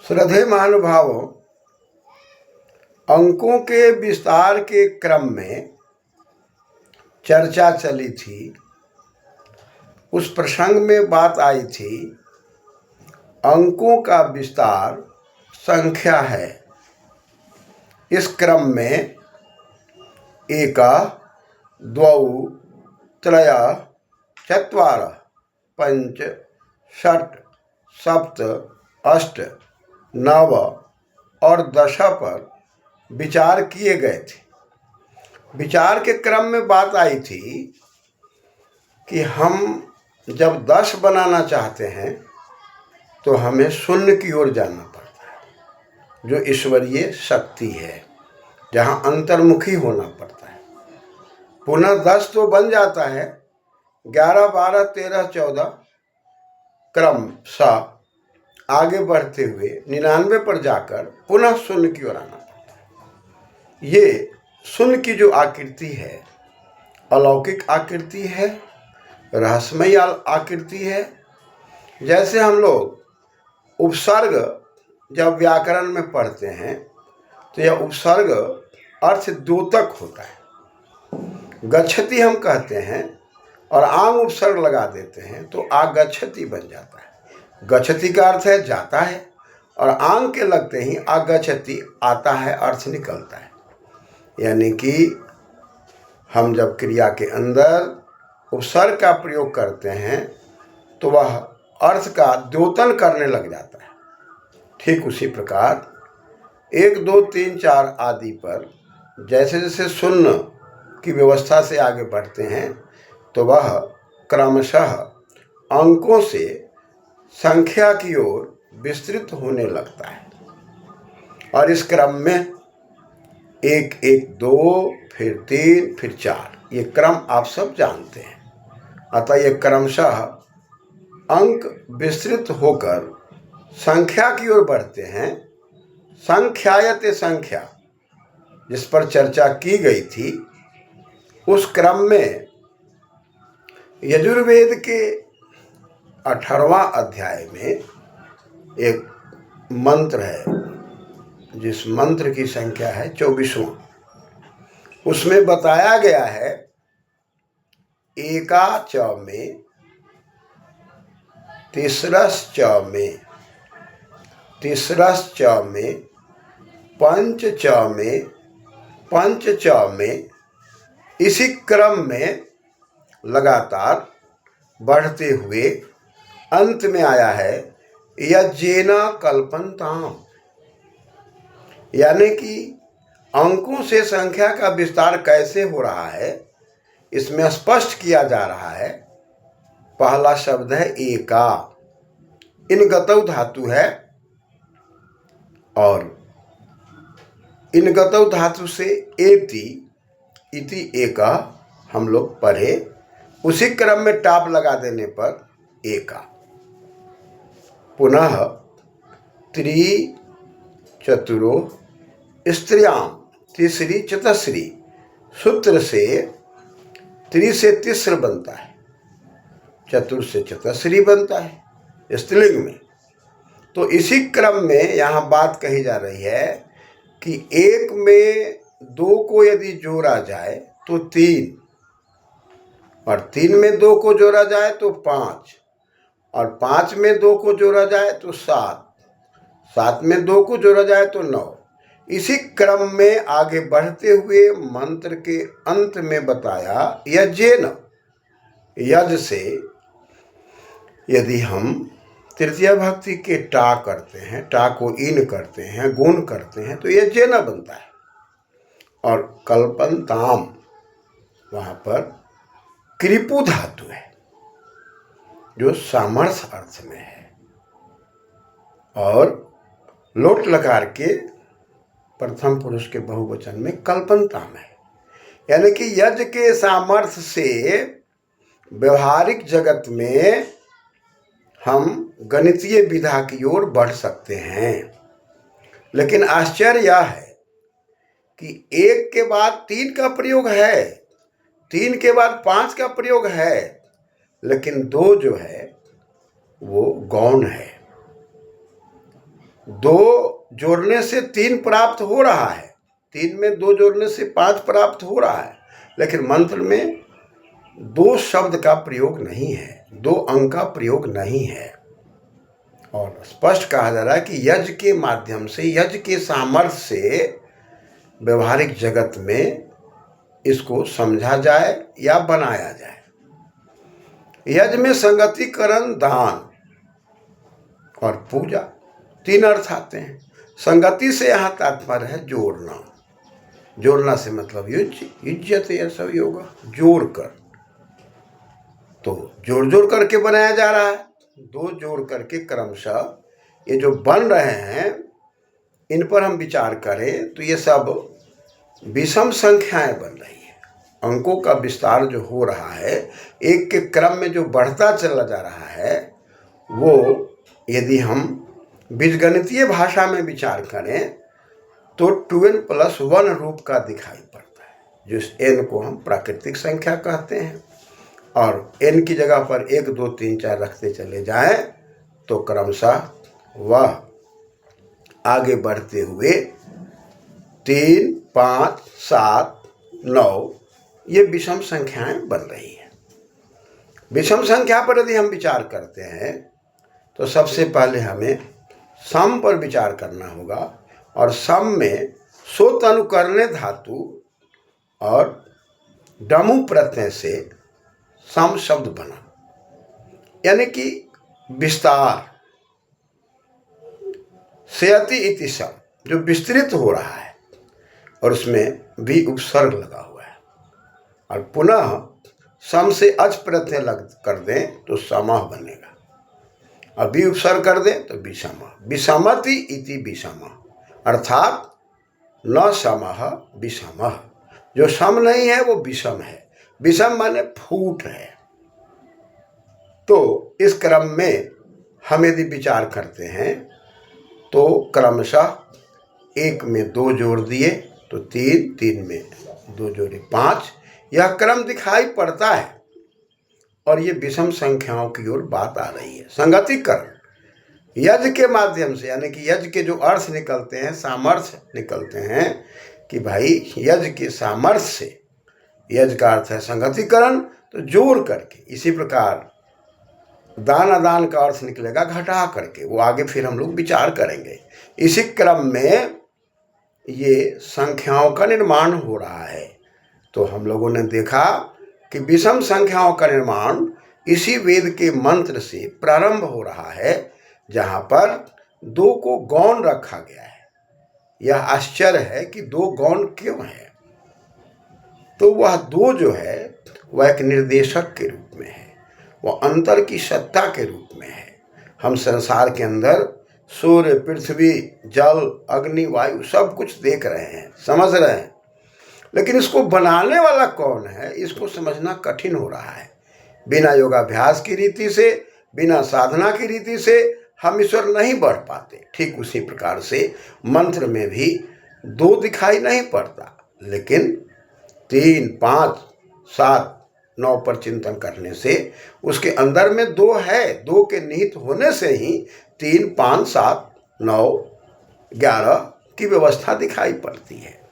श्रद्धेय महानुभावों, अंकों के विस्तार के क्रम में चर्चा चली थी। उस प्रसंग में बात आई थी, अंकों का विस्तार संख्या है। इस क्रम में एक, द्वौ, त्रय, चत्वार, पंच, षट, सप्त, अष्ट, नव और दश पर विचार किए गए थे। विचार के क्रम में बात आई थी कि हम जब 10 बनाना चाहते हैं तो हमें शून्य की ओर जाना पड़ता है, जो ईश्वरीय शक्ति है, जहाँ अंतर्मुखी होना पड़ता है। पुनः 10 तो बन जाता है, 11, 12, 13, 14 क्रम सा आगे बढ़ते हुए 99 पर जाकर पुनः शून्य की ओर आना पड़ता है। ये शून्य की जो आकृति है, अलौकिक आकृति है, रहस्यमय आकृति है। जैसे हम लोग उपसर्ग जब व्याकरण में पढ़ते हैं तो यह उपसर्ग अर्थ द्योतक होता है। गच्छति हम कहते हैं और आंग उपसर्ग लगा देते हैं तो आगच्छति बन जाता है। गच्छति का अर्थ है जाता है, और आंग के लगते ही आगच्छति आता है, अर्थ निकलता है। यानी कि हम जब क्रिया के अंदर उपसर्ग का प्रयोग करते हैं तो वह अर्थ का द्योतन करने लग जाता है। ठीक उसी प्रकार 1, 2, 3, 4 आदि पर जैसे जैसे शून्य की व्यवस्था से आगे बढ़ते हैं तो वह क्रमशः अंकों से संख्या की ओर विस्तृत होने लगता है। और इस क्रम में 1, 1, 2, फिर 3, फिर 4, ये क्रम आप सब जानते हैं। अतः ये क्रमशः अंक विस्तृत होकर संख्या की ओर बढ़ते हैं। संख्यायते संख्या, जिस पर चर्चा की गई थी, उस क्रम में यजुर्वेद के 18वां अध्याय में एक मंत्र है, जिस मंत्र की संख्या है 24वां। उसमें बताया गया है, एका च में, तिसरस च में, तिसरस च में, पंच च में, पंच च में, इसी क्रम में लगातार बढ़ते हुए अंत में आया है यज्जेना कल्पन्ताम। यानी कि अंकों से संख्या का विस्तार कैसे हो रहा है, इसमें स्पष्ट किया जा रहा है। पहला शब्द है एका, इन गतौ धातु है, और इन गतौ धातु से एति, इति एका हम लोग पढ़े। उसी क्रम में टाप लगा देने पर एका। पुनः त्रि चतुरो स्त्रियां, तीसरी चतस्री, सूत्र से त्रि से तिस्र बनता है, चतुर से चतस्री बनता है स्त्रीलिंग में। तो इसी क्रम में यहाँ बात कही जा रही है कि 1 में 2 को यदि जोड़ा जाए तो 3, और 3 में 2 को जोड़ा जाए तो 5, और 5 में 2 को जोड़ा जाए तो 7, 7 में 2 को जोड़ा जाए तो 9। इसी क्रम में आगे बढ़ते हुए मंत्र के अंत में बताया यज्जेन, यज से यदि हम तृतीय भक्ति के टा करते हैं, टा को इन करते हैं, गुण करते हैं, तो यज्जेन बनता है। और कल्पन्ताम, वहाँ पर कृपु धातु है, जो सामर्थ्य अर्थ में है, और लोट लकार के प्रथम पुरुष के बहुवचन में कल्पन्ताम है। यानी कि यज्ञ के सामर्थ्य से व्यवहारिक जगत में हम गणितीय विधा की ओर बढ़ सकते हैं। लेकिन आश्चर्य यह है कि 1 के बाद 3 का प्रयोग है, 3 के बाद 5 का प्रयोग है, लेकिन 2 जो है वो गौण है। 2 जोड़ने से 3 प्राप्त हो रहा है, 3 में 2 जोड़ने से 5 प्राप्त हो रहा है, लेकिन मंत्र में 2 शब्द का प्रयोग नहीं है, 2 अंक का प्रयोग नहीं है। और स्पष्ट कहा जा रहा है कि यज्ञ के माध्यम से, यज्ञ के सामर्थ्य से व्यवहारिक जगत में इसको समझा जाए या बनाया जाए। यज्ञ में संगतिकरण, दान और पूजा 3 अर्थ आते हैं। संगति से यहाँ तात्पर्य है जोड़ना। जोड़ना से मतलब युज्यत यह सब योगा, जोड़ कर। तो जोड़ जोड़ करके बनाया जा रहा है, 2 जोड़ करके क्रमशः ये जो बन रहे हैं इन पर हम विचार करें तो ये सब विषम संख्याएं बन रही है। अंकों का विस्तार जो हो रहा है, एक के क्रम में जो बढ़ता चला जा रहा है, वो यदि हम बीजगणितीय भाषा में विचार करें तो 2n+1 रूप का दिखाई पड़ता है, जिस n को हम प्राकृतिक संख्या कहते हैं। और n की जगह पर 1, 2, 3, 4 रखते चले जाएं तो क्रमशः वह आगे बढ़ते हुए 3, 5, 7, 9 ये विषम संख्याएं बन रही हैं। विषम संख्या पर यदि हम विचार करते हैं तो सबसे पहले हमें सम पर विचार करना होगा, और सम में सोत अनुकरणे धातु और डमु प्रत्यय से सम शब्द बना, यानी कि विस्तार, सेयति इति सम, जो विस्तृत हो रहा है, और उसमें भी उपसर्ग लगा हुआ है। और पुनः सम से अच प्रत्यय लग कर दें तो समः बनेगा, और भी उपसर्ग कर दें तो विषमः। विषमति इति विषमः, अर्थात न समः विषमः, जो सम नहीं है वो विषम है। विषम माने फूट है। तो इस क्रम में हम यदि विचार करते हैं तो क्रमशः 1 में 2 जोड़ दिए तो 3, 3 में 2 जोड़े 5, यह क्रम दिखाई पड़ता है। और ये विषम संख्याओं की ओर बात आ रही है। संगतिकरण यज्ञ के माध्यम से, यानी कि यज्ञ के जो अर्थ निकलते हैं, सामर्थ्य निकलते हैं कि भाई यज्ञ के सामर्थ्य से, यज्ञ का अर्थ है संगतिकरण, तो जोड़ करके। इसी प्रकार दान अदान का अर्थ निकलेगा घटा करके, वो आगे फिर हम लोग विचार करेंगे। इसी क्रम में ये संख्याओं का निर्माण हो रहा है। तो हम लोगों ने देखा कि विषम संख्याओं का निर्माण इसी वेद के मंत्र से प्रारंभ हो रहा है, जहाँ पर 2 को गौण रखा गया है। यह आश्चर्य है कि 2 गौण क्यों है। तो वह 2 जो है वह एक निर्देशक के रूप में है, वह अंतर की सत्ता के रूप में है। हम संसार के अंदर सूर्य, पृथ्वी, जल, अग्नि, वायु सब कुछ देख रहे हैं, समझ रहे हैं, लेकिन इसको बनाने वाला कौन है, इसको समझना कठिन हो रहा है। बिना योगाभ्यास की रीति से, बिना साधना की रीति से हम ईश्वर नहीं बढ़ पाते। ठीक उसी प्रकार से मंत्र में भी 2 दिखाई नहीं पड़ता, लेकिन 3, 5, 7, 9 पर चिंतन करने से उसके अंदर में 2 है। 2 के निहित होने से ही 3, 5, 7, 9, 11 की व्यवस्था दिखाई पड़ती है।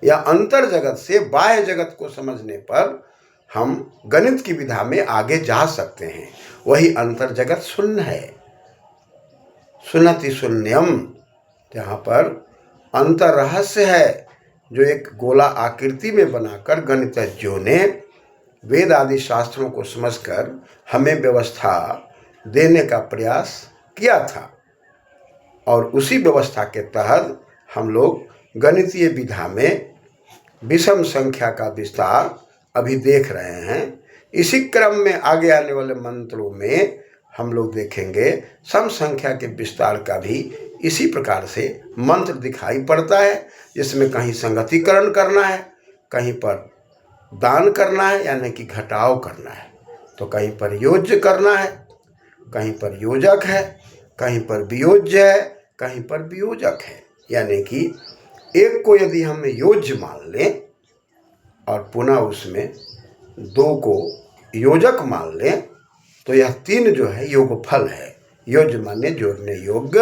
या अंतर जगत से बाह्य जगत को समझने पर हम गणित की विधा में आगे जा सकते हैं। वही अंतर जगत शून्य है, शून्यति शून्यम, जहाँ पर अंतर रहस्य है, जो एक गोला आकृति में बनाकर गणितज्ञों ने वेद आदि शास्त्रों को समझकर हमें व्यवस्था देने का प्रयास किया था। और उसी व्यवस्था के तहत हम लोग गणितीय विधा में विषम संख्या का विस्तार अभी देख रहे हैं। इसी क्रम में आगे आने वाले मंत्रों में हम लोग देखेंगे सम संख्या के विस्तार का भी इसी प्रकार से मंत्र दिखाई पड़ता है, जिसमें कहीं संगतिकरण करना है, कहीं पर दान करना है यानी कि घटाव करना है, तो कहीं पर योज्य करना है, कहीं पर योजक है, कहीं पर वियोज्य है, कहीं पर वियोजक है। यानी कि एक को यदि हम योज्य मान लें और पुनः उसमें 2 को योजक मान लें तो यह 3 जो है योगफल है। योज माने जोड़ने योग्य,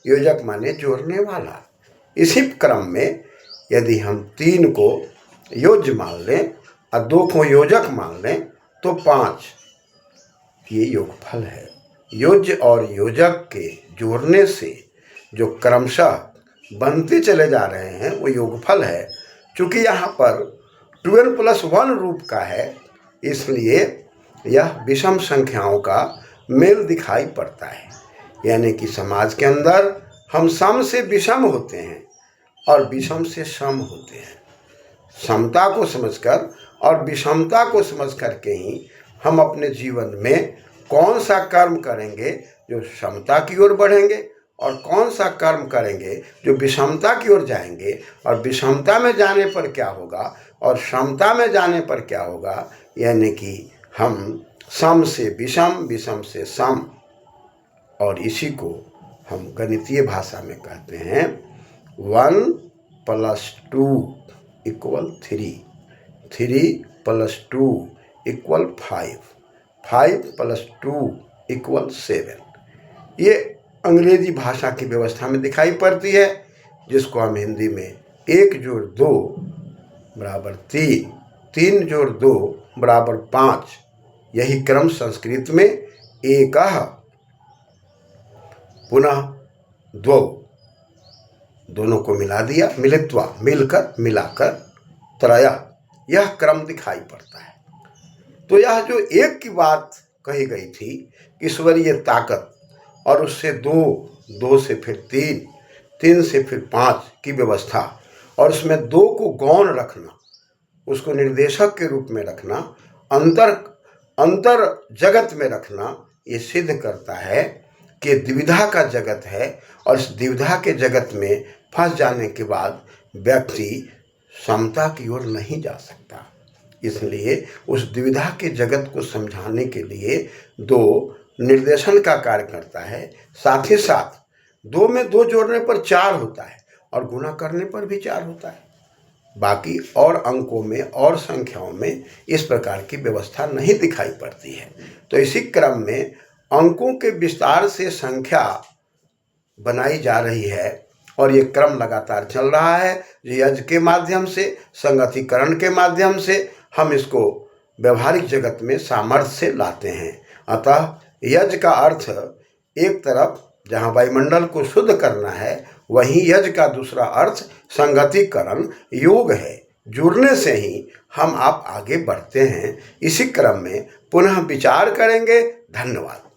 योजक माने जोड़ने वाला। इसी क्रम में यदि हम 3 को योज मान लें और 2 को योजक मान लें तो 5, ये योगफल है। योज्य और योजक के जोड़ने से जो क्रमशः बनते चले जा रहे हैं वो योगफल है। चूँकि यहाँ पर 12+1 रूप का है, इसलिए यह विषम संख्याओं का मेल दिखाई पड़ता है। यानी कि समाज के अंदर हम सम से विषम होते हैं और विषम से सम होते हैं। समता को समझकर और विषमता को समझ करके ही हम अपने जीवन में कौन सा कर्म करेंगे जो समता की ओर बढ़ेंगे और कौन सा कर्म करेंगे जो विषमता की ओर जाएंगे, और विषमता में जाने पर क्या होगा और समता में जाने पर क्या होगा। यानी कि हम सम से विषम, विषम से सम, और इसी को हम गणितीय भाषा में कहते हैं 1 + 2 = 3, 3 + 2 = 5, 5 + 2 = 7। ये अंग्रेजी भाषा की व्यवस्था में दिखाई पड़ती है, जिसको हम हिंदी में 1 + 2 = 3, 3 + 2 = 5। यही क्रम संस्कृत में एकः पुनः द्वौ, दोनों को मिला दिया, मिलित्वा मिलकर, मिलाकर, त्रयः, यह क्रम दिखाई पड़ता है। तो यह जो 1 की बात कही गई थी, ईश्वरीय ताकत, और उससे 2, 2 से फिर 3, 3 से फिर 5 की व्यवस्था, और उसमें 2 को गौण रखना, उसको निर्देशक के रूप में रखना, अंतर जगत में रखना, ये सिद्ध करता है कि द्विविधा का जगत है, और इस द्विविधा के जगत में फंस जाने के बाद व्यक्ति समता की ओर नहीं जा सकता। इसलिए उस द्विविधा के जगत को समझाने के लिए 2 निर्देशन का कार्य करता है। साथ ही साथ 2 में 2 जोड़ने पर 4 होता है और गुणा करने पर भी 4 होता है। बाकी और अंकों में और संख्याओं में इस प्रकार की व्यवस्था नहीं दिखाई पड़ती है। तो इसी क्रम में अंकों के विस्तार से संख्या बनाई जा रही है, और ये क्रम लगातार चल रहा है। यज्ञ के माध्यम से, संगतिकरण के माध्यम से हम इसको व्यवहारिक जगत में सामर्थ्य से लाते हैं। अतः यज्ञ का अर्थ एक तरफ जहाँ वायुमंडल को शुद्ध करना है, वहीं यज्ञ का दूसरा अर्थ संगतिकरण, योग है। जुड़ने से ही हम आप आगे बढ़ते हैं। इसी क्रम में पुनः विचार करेंगे। धन्यवाद।